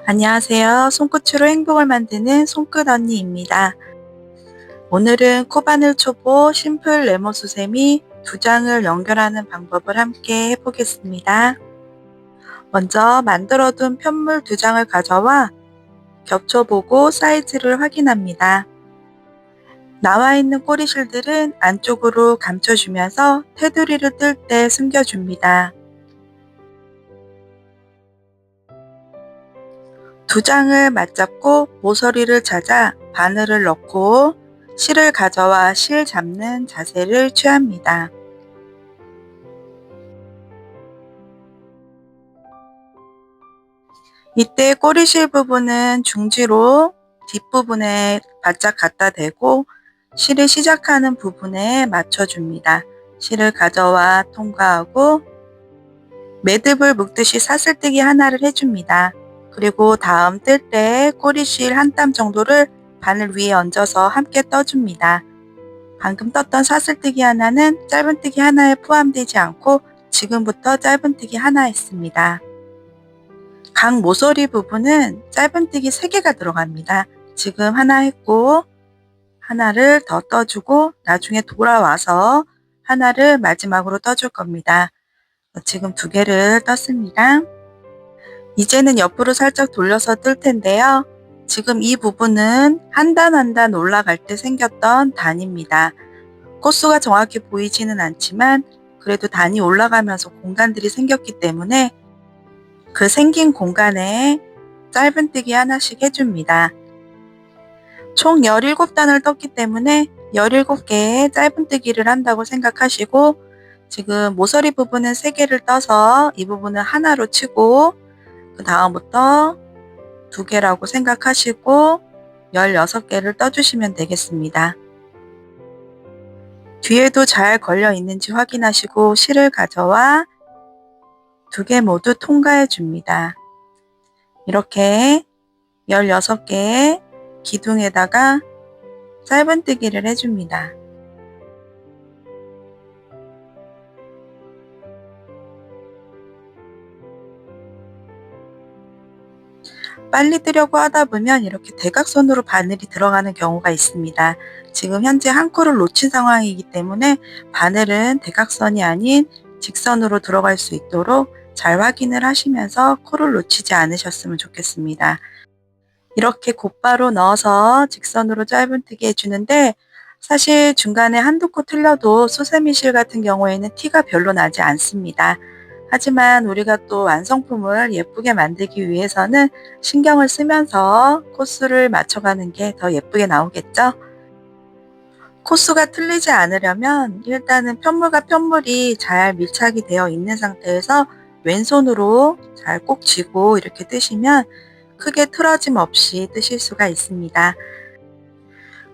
안녕하세요. 손끝으로 행복을 만드는 손끝 언니입니다. 오늘은 코바늘 초보 심플 레모 수세미 두 장을 연결하는 방법을 함께 해보겠습니다. 먼저 만들어둔 편물 두 장을 가져와 겹쳐보고 사이즈를 확인합니다. 나와 있는 꼬리실들은 안쪽으로 감춰주면서 테두리를 뜰 때 숨겨줍니다. 두 장을 맞잡고 모서리를 찾아 바늘을 넣고 실을 가져와 실 잡는 자세를 취합니다. 이때 꼬리실 부분은 중지로 뒷부분에 바짝 갖다 대고 실을 시작하는 부분에 맞춰줍니다. 실을 가져와 통과하고 매듭을 묶듯이 사슬뜨기 하나를 해줍니다. 그리고 다음 뜰 때 꼬리실 한 땀 정도를 바늘 위에 얹어서 함께 떠줍니다. 방금 떴던 사슬뜨기 하나는 짧은뜨기 하나에 포함되지 않고 지금부터 짧은뜨기 하나 했습니다. 각 모서리 부분은 짧은뜨기 3개가 들어갑니다. 지금 하나 했고 하나를 더 떠주고 나중에 돌아와서 하나를 마지막으로 떠줄 겁니다. 지금 2개를 떴습니다. 이제는 옆으로 살짝 돌려서 뜰 텐데요. 지금 이 부분은 한 단 한 단 올라갈 때 생겼던 단입니다. 코수가 정확히 보이지는 않지만 그래도 단이 올라가면서 공간들이 생겼기 때문에 그 생긴 공간에 짧은뜨기 하나씩 해줍니다. 총 17단을 떴기 때문에 17개의 짧은뜨기를 한다고 생각하시고 지금 모서리 부분은 3개를 떠서 이 부분은 하나로 치고 그 다음부터 2개라고 생각하시고 16개를 떠주시면 되겠습니다. 뒤에도 잘 걸려 있는지 확인하시고 실을 가져와 2개 모두 통과해 줍니다. 이렇게 16개의 기둥에다가 짧은뜨기를 해줍니다. 빨리 뜨려고 하다 보면 이렇게 대각선으로 바늘이 들어가는 경우가 있습니다. 지금 현재 한 코를 놓친 상황이기 때문에 바늘은 대각선이 아닌 직선으로 들어갈 수 있도록 잘 확인을 하시면서 코를 놓치지 않으셨으면 좋겠습니다. 이렇게 곧바로 넣어서 직선으로 짧은뜨기 해주는데 사실 중간에 한두 코 틀려도 수세미실 같은 경우에는 티가 별로 나지 않습니다. 하지만 우리가 또 완성품을 예쁘게 만들기 위해서는 신경을 쓰면서 코수를 맞춰가는 게 더 예쁘게 나오겠죠? 코수가 틀리지 않으려면 일단은 편물과 편물이 잘 밀착이 되어 있는 상태에서 왼손으로 잘 꼭 쥐고 이렇게 뜨시면 크게 틀어짐 없이 뜨실 수가 있습니다.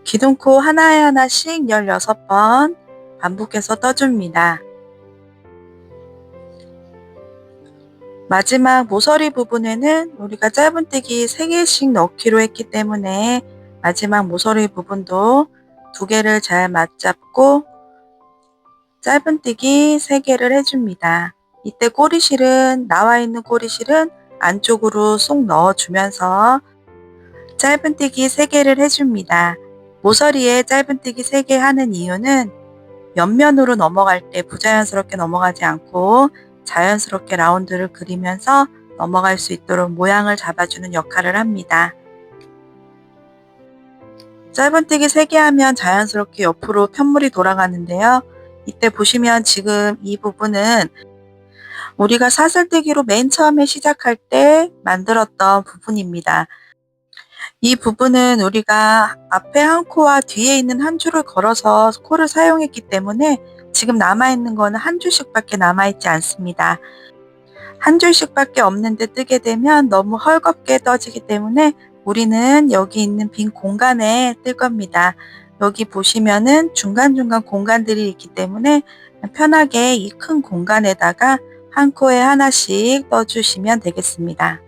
기둥코 하나에 하나씩 16번 반복해서 떠줍니다. 마지막 모서리 부분에는 우리가 짧은뜨기 3개씩 넣기로 했기 때문에 마지막 모서리 부분도 2개를 잘 맞잡고 짧은뜨기 3개를 해줍니다. 이때 꼬리실은 나와 있는 꼬리실은 안쪽으로 쏙 넣어주면서 짧은뜨기 3개를 해줍니다. 모서리에 짧은뜨기 3개 하는 이유는 옆면으로 넘어갈 때 부자연스럽게 넘어가지 않고 자연스럽게 라운드를 그리면서 넘어갈 수 있도록 모양을 잡아주는 역할을 합니다. 짧은뜨기 3개 하면 자연스럽게 옆으로 편물이 돌아가는데요. 이때 보시면 지금 이 부분은 우리가 사슬뜨기로 맨 처음에 시작할 때 만들었던 부분입니다. 이 부분은 우리가 앞에 한 코와 뒤에 있는 한 줄을 걸어서 코를 사용했기 때문에 지금 남아있는 거는 한 줄씩밖에 남아있지 않습니다. 한 줄씩밖에 없는데 뜨게 되면 너무 헐겁게 떠지기 때문에 우리는 여기 있는 빈 공간에 뜰 겁니다. 여기 보시면은 중간중간 공간들이 있기 때문에 편하게 이 큰 공간에다가 한 코에 하나씩 떠주시면 되겠습니다.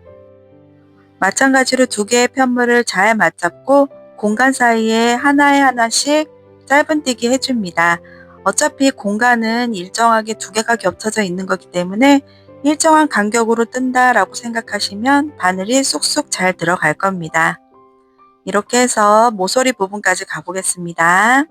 마찬가지로 2개의 편물을 잘 맞잡고 공간 사이에 하나에 하나씩 짧은뜨기 해줍니다. 어차피 공간은 일정하게 2개가 겹쳐져 있는 거기 때문에 일정한 간격으로 뜬다라고 생각하시면 바늘이 쑥쑥 잘 들어갈 겁니다. 이렇게 해서 모서리 부분까지 가보겠습니다.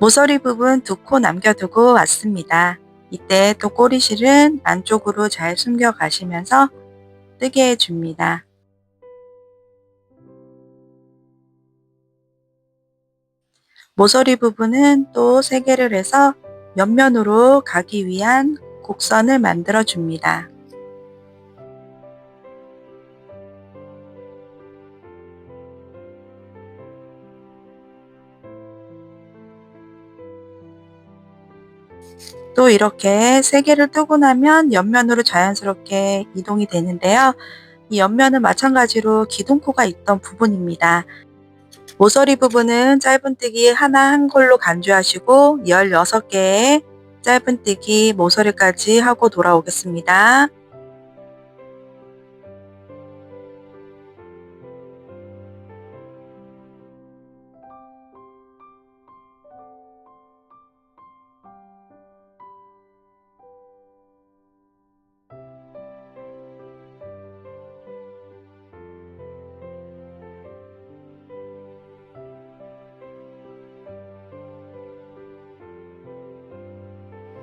모서리 부분 2코 남겨두고 왔습니다. 이때 또 꼬리실은 안쪽으로 잘 숨겨 가시면서 뜨게 해줍니다. 모서리 부분은 또 3개를 해서 옆면으로 가기 위한 곡선을 만들어 줍니다. 또 이렇게 3개를 뜨고 나면 옆면으로 자연스럽게 이동이 되는데요. 이 옆면은 마찬가지로 기둥코가 있던 부분입니다. 모서리 부분은 짧은뜨기 하나 한 걸로 간주하시고 16개의 짧은뜨기 모서리까지 하고 돌아오겠습니다.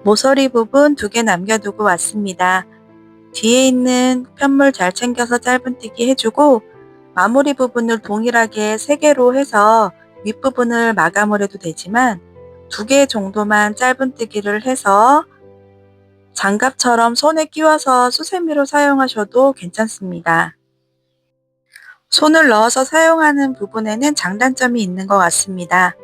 모서리 부분 2개 남겨두고 왔습니다. 뒤에 있는 편물 잘 챙겨서 짧은뜨기 해주고 마무리 부분을 동일하게 3개로 해서 윗부분을 마감을 해도 되지만 2개 정도만 짧은뜨기를 해서 장갑처럼 손에 끼워서 수세미로 사용하셔도 괜찮습니다. 손을 넣어서 사용하는 부분에는 장단점이 있는 것 같습니다.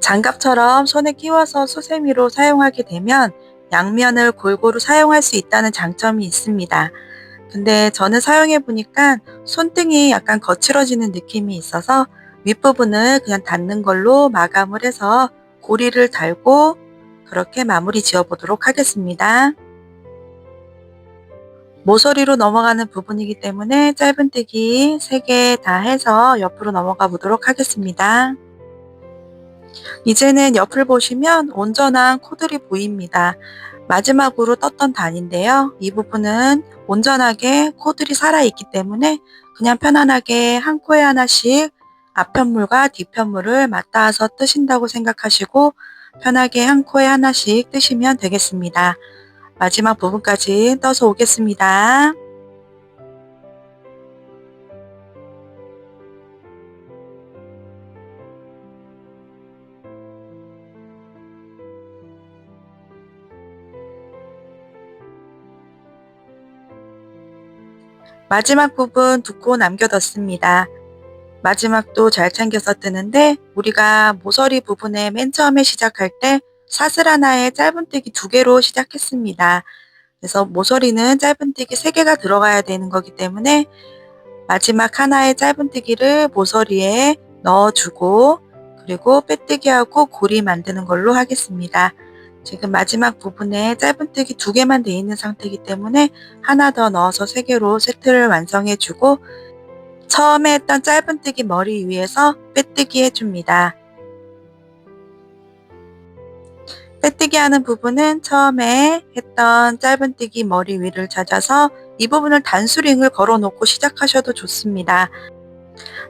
장갑처럼 손에 끼워서 수세미로 사용하게 되면 양면을 골고루 사용할 수 있다는 장점이 있습니다. 근데 저는 사용해 보니까 손등이 약간 거칠어지는 느낌이 있어서 윗부분을 그냥 닫는 걸로 마감을 해서 고리를 달고 그렇게 마무리 지어 보도록 하겠습니다. 모서리로 넘어가는 부분이기 때문에 짧은뜨기 3개 다 해서 옆으로 넘어가 보도록 하겠습니다. 이제는 옆을 보시면 온전한 코들이 보입니다. 마지막으로 떴던 단인데요. 이 부분은 온전하게 코들이 살아있기 때문에 그냥 편안하게 한 코에 하나씩 앞편물과 뒷편물을 맞닿아서 뜨신다고 생각하시고 편하게 한 코에 하나씩 뜨시면 되겠습니다. 마지막 부분까지 떠서 오겠습니다. 마지막 부분 2코 남겨뒀습니다. 마지막도 잘 챙겨서 뜨는데 우리가 모서리 부분에 맨 처음에 시작할 때 사슬 하나에 짧은뜨기 2개로 시작했습니다. 그래서 모서리는 짧은뜨기 3개가 들어가야 되는 거기 때문에 마지막 하나의 짧은뜨기를 모서리에 넣어주고 그리고 빼뜨기하고 고리 만드는 걸로 하겠습니다. 지금 마지막 부분에 짧은뜨기 2개만 되어 있는 상태이기 때문에 하나 더 넣어서 3개로 세트를 완성해 주고 처음에 했던 짧은뜨기 머리 위에서 빼뜨기 해줍니다. 빼뜨기 하는 부분은 처음에 했던 짧은뜨기 머리 위를 찾아서 이 부분을 단수링을 걸어 놓고 시작하셔도 좋습니다.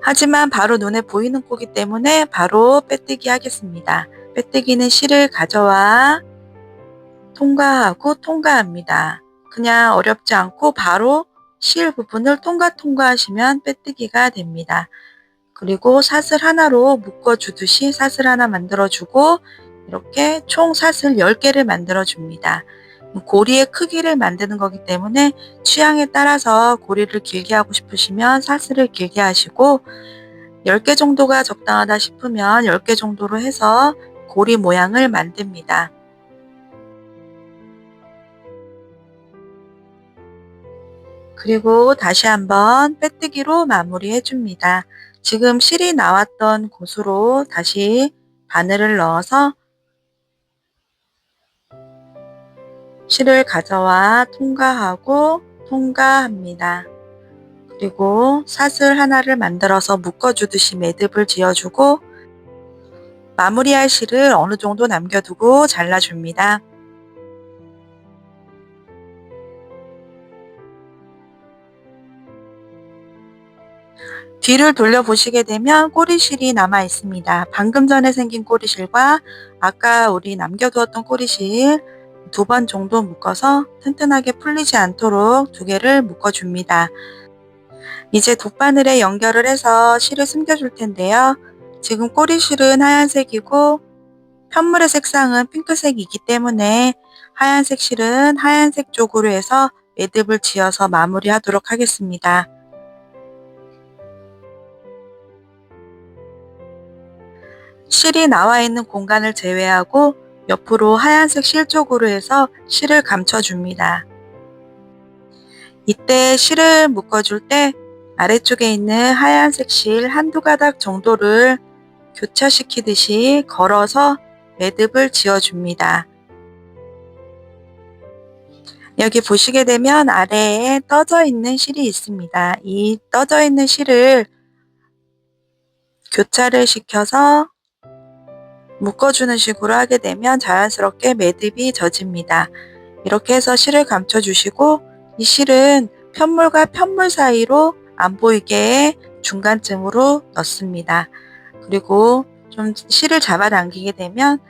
하지만 바로 눈에 보이는 코기 때문에 바로 빼뜨기 하겠습니다. 빼뜨기는 실을 가져와 통과하고 통과합니다. 그냥 어렵지 않고 바로 실 부분을 통과하시면 빼뜨기가 됩니다. 그리고 사슬 하나로 묶어주듯이 사슬 하나 만들어주고 이렇게 총 사슬 10개를 만들어줍니다. 고리의 크기를 만드는 거기 때문에 취향에 따라서 고리를 길게 하고 싶으시면 사슬을 길게 하시고 10개 정도가 적당하다 싶으면 10개 정도로 해서 고리 모양을 만듭니다. 그리고 다시 한번 빼뜨기로 마무리해 줍니다. 지금 실이 나왔던 곳으로 다시 바늘을 넣어서 실을 가져와 통과하고 통과합니다. 그리고 사슬 하나를 만들어서 묶어주듯이 매듭을 지어주고 마무리할 실을 어느 정도 남겨두고 잘라줍니다. 뒤를 돌려보시게 되면 꼬리실이 남아 있습니다. 방금 전에 생긴 꼬리실과 아까 우리 남겨두었던 꼬리실 2번 정도 묶어서 튼튼하게 풀리지 않도록 2개를 묶어줍니다. 이제 돗바늘에 연결을 해서 실을 숨겨줄 텐데요. 지금 꼬리실은 하얀색이고 편물의 색상은 핑크색이기 때문에 하얀색 실은 하얀색 쪽으로 해서 매듭을 지어서 마무리하도록 하겠습니다. 실이 나와 있는 공간을 제외하고 옆으로 하얀색 실 쪽으로 해서 실을 감춰줍니다. 이때 실을 묶어줄 때 아래쪽에 있는 하얀색 실 한두 가닥 정도를 교차시키듯이 걸어서 매듭을 지어줍니다. 여기 보시게 되면 아래에 떠져 있는 실이 있습니다. 이 떠져 있는 실을 교차를 시켜서 묶어주는 식으로 하게 되면 자연스럽게 매듭이 져집니다. 이렇게 해서 실을 감춰주시고 이 실은 편물과 편물 사이로 안 보이게 중간쯤으로 넣습니다. 그리고 좀 실을 잡아당기게 되면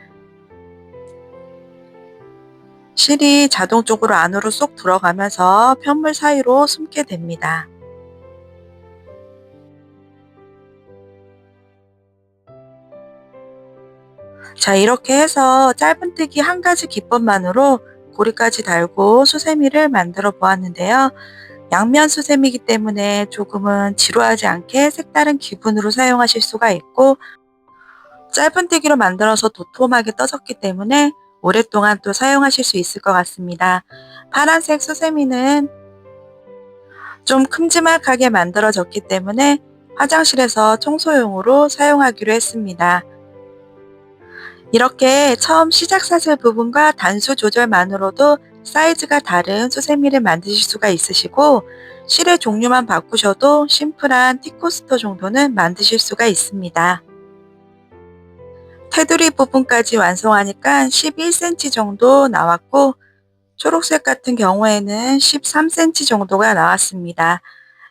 실이 자동적으로 안으로 쏙 들어가면서 편물 사이로 숨게 됩니다. 자, 이렇게 해서 짧은뜨기 한 가지 기법만으로 고리까지 달고 수세미를 만들어 보았는데요. 양면 수세미이기 때문에 조금은 지루하지 않게 색다른 기분으로 사용하실 수가 있고 짧은뜨기로 만들어서 도톰하게 떠졌기 때문에 오랫동안 또 사용하실 수 있을 것 같습니다. 파란색 수세미는 좀 큼지막하게 만들어졌기 때문에 화장실에서 청소용으로 사용하기로 했습니다. 이렇게 처음 시작 사슬 부분과 단수 조절만으로도 사이즈가 다른 수세미를 만드실 수가 있으시고 실의 종류만 바꾸셔도 심플한 티코스터 정도는 만드실 수가 있습니다. 테두리 부분까지 완성하니까 11cm 정도 나왔고 초록색 같은 경우에는 13cm 정도가 나왔습니다.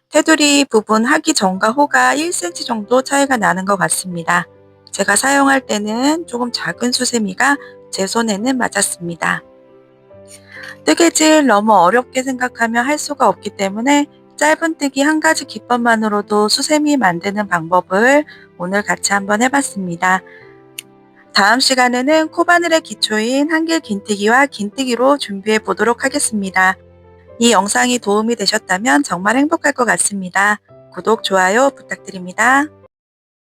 테두리 부분 하기 전과 후가 1cm 정도 차이가 나는 것 같습니다. 제가 사용할 때는 조금 작은 수세미가 제 손에는 맞았습니다. 뜨개질 너무 어렵게 생각하면 할 수가 없기 때문에 짧은뜨기 한 가지 기법만으로도 수세미 만드는 방법을 오늘 같이 한번 해봤습니다. 다음 시간에는 코바늘의 기초인 한길 긴뜨기와 긴뜨기로 준비해 보도록 하겠습니다. 이 영상이 도움이 되셨다면 정말 행복할 것 같습니다. 구독, 좋아요 부탁드립니다.